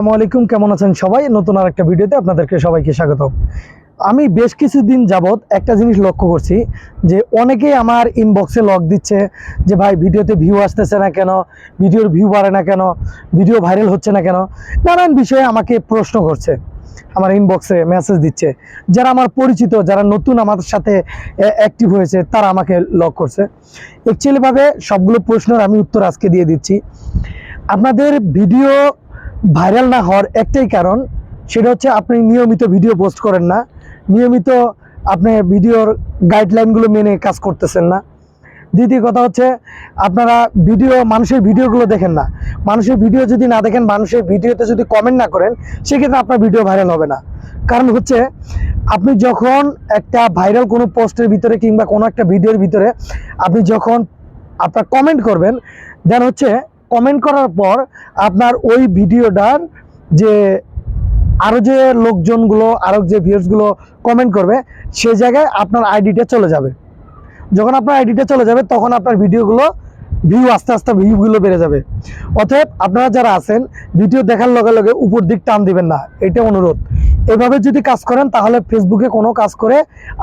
আসসালামু আলাইকুম, কেমন আছেন সবাই? নতুন আরেকটা ভিডিওতে আপনাদেরকে সবাইকে স্বাগত। আমি বেশ কিছুদিন যাবত একটা জিনিস লক্ষ্য করছি যে অনেকেই আমার ইনবক্সে লক দিচ্ছে যে ভাই ভিডিওতে ভিউ আসতেছে না কেন, ভিডিওর ভিউ বাড়ে না কেন, ভিডিও ভাইরাল হচ্ছে না কেন, নানান বিষয়ে আমাকে প্রশ্ন করছে, আমার ইনবক্সে মেসেজ দিচ্ছে। যারা আমার পরিচিত, যারা নতুন আমার সাথে অ্যাক্টিভ হয়েছে, তারা আমাকে লক করছে। অ্যাকচুয়ালিভাবে সবগুলো প্রশ্নের আমি উত্তর আজকে দিয়ে দিচ্ছি। আপনাদের ভিডিও ভাইরাল না হওয়ার একটাই কারণ, সেটা হচ্ছে আপনি নিয়মিত ভিডিও পোস্ট করেন না, নিয়মিত আপনি ভিডিওর গাইডলাইনগুলো মেনে কাজ করতেছেন না। দ্বিতীয় কথা হচ্ছে আপনারা মানুষের ভিডিওগুলো দেখেন না। মানুষের ভিডিও যদি না দেখেন, মানুষের ভিডিওতে যদি কমেন্ট না করেন, সেক্ষেত্রে আপনার ভিডিও ভাইরাল হবে না। কারণ হচ্ছে আপনি যখন একটা ভাইরাল কোনো পোস্টের ভিতরে কিংবা কোনো একটা ভিডিওর ভিতরে আপনি যখন আপনার কমেন্ট করবেন, দেন হচ্ছে কমেন্ট করার পর আপনার ওই ভিডিওটার যে আরও যে লোকজনগুলো, আরও যে ভিউয়ার্সগুলো কমেন্ট করবে, সে জায়গায় আপনার আইডিটা চলে যাবে। যখন আপনার আইডিটা চলে যাবে, তখন আপনার ভিডিওগুলো আস্তে আস্তে ভিউগুলো বেড়ে যাবে। অতএব আপনারা যারা আছেন, ভিডিও দেখার লগে লগে উপর দিক টান দিবেন না, এটা অনুরোধ। এভাবে যদি কাজ করেন, তাহলে ফেসবুকে কোনো কাজ করে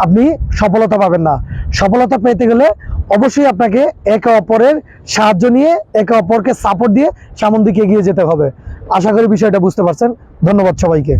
আপনি সফলতা পাবেন না। সফলতা পেতে গেলে অবশ্যই আপনাকে একে অপরের সাহায্য নিয়ে, একে অপরকে সাপোর্ট দিয়ে সামনের দিকে এগিয়ে যেতে হবে। আশা করি বিষয়টা বুঝতে পারছেন। ধন্যবাদ সবাইকে।